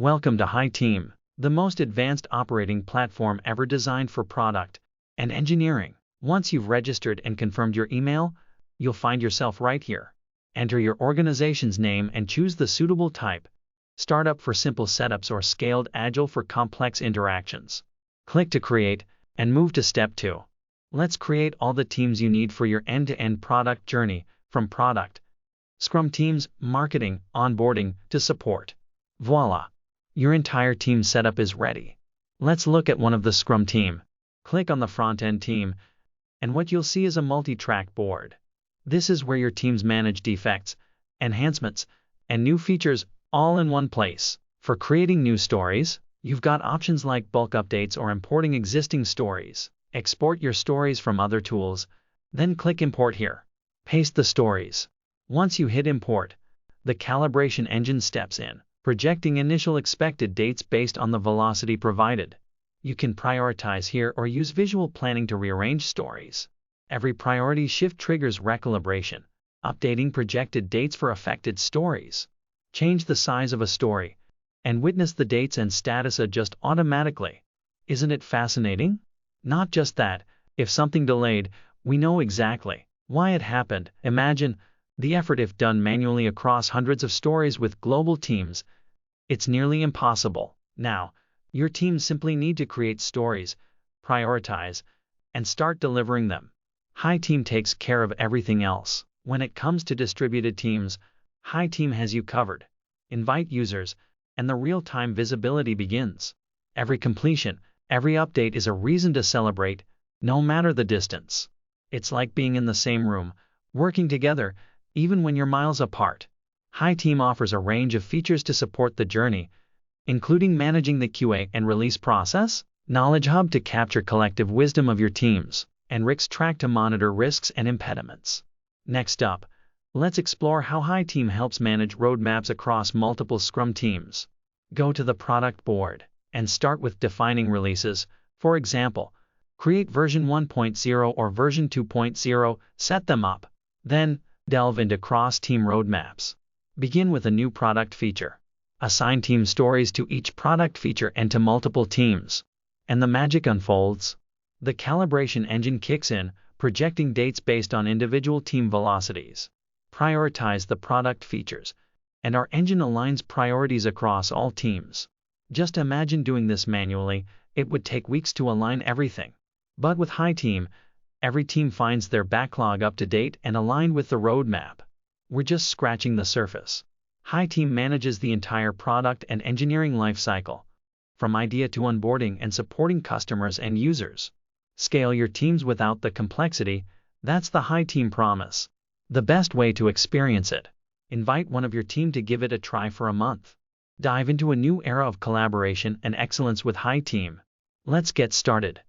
Welcome to HITEAM, the most advanced operating platform ever designed for product and engineering. Once you've registered and confirmed your email, you'll find yourself right here. Enter your organization's name and choose the suitable type: startup for simple setups or scaled agile for complex interactions. Click to create and move to step 2. Let's create all the teams you need for your end-to-end product journey, from product, Scrum teams, marketing, onboarding, to support. Voila! Your entire team setup is ready. Let's look at one of the Scrum team. Click on the front-end team, and what you'll see is a multi-track board. This is where your teams manage defects, enhancements, and new features all in one place. For creating new stories, you've got options like bulk updates or importing existing stories. Export your stories from other tools, then click Import here. Paste the stories. Once you hit Import, the calibration engine steps in, projecting initial expected dates based on the velocity provided. You can prioritize here or use visual planning to rearrange stories. Every priority shift triggers recalibration, updating projected dates for affected stories. Change the size of a story, and witness the dates and status adjust automatically. Isn't it fascinating? Not just that, if something delayed, we know exactly why it happened. Imagine the effort if done manually across hundreds of stories with global teams. It's nearly impossible. Now, your teams simply need to create stories, prioritize, and start delivering them. HITEAM takes care of everything else. When it comes to distributed teams, HITEAM has you covered. Invite users, and the real-time visibility begins. Every completion, every update is a reason to celebrate, no matter the distance. It's like being in the same room, working together, even when you're miles apart. HITEAM offers a range of features to support the journey, including managing the QA and release process, Knowledge Hub to capture collective wisdom of your teams, and Risk Track to monitor risks and impediments. Next up, let's explore how HITEAM helps manage roadmaps across multiple Scrum teams. Go to the product board and start with defining releases. For example, create version 1.0 or version 2.0, set them up. Then, delve into cross-team roadmaps. Begin with a new product feature. Assign team stories to each product feature and to multiple teams. And the magic unfolds. The calibration engine kicks in, projecting dates based on individual team velocities. Prioritize the product features, and our engine aligns priorities across all teams. Just imagine doing this manually. It would take weeks to align everything. But with HITEAM, every team finds their backlog up to date and aligned with the roadmap. We're just scratching the surface. HITEAM manages the entire product and engineering lifecycle, from idea to onboarding and supporting customers and users. Scale your teams without the complexity. That's the HITEAM promise. The best way to experience it: invite one of your team to give it a try for a month. Dive into a new era of collaboration and excellence with HITEAM. Let's get started.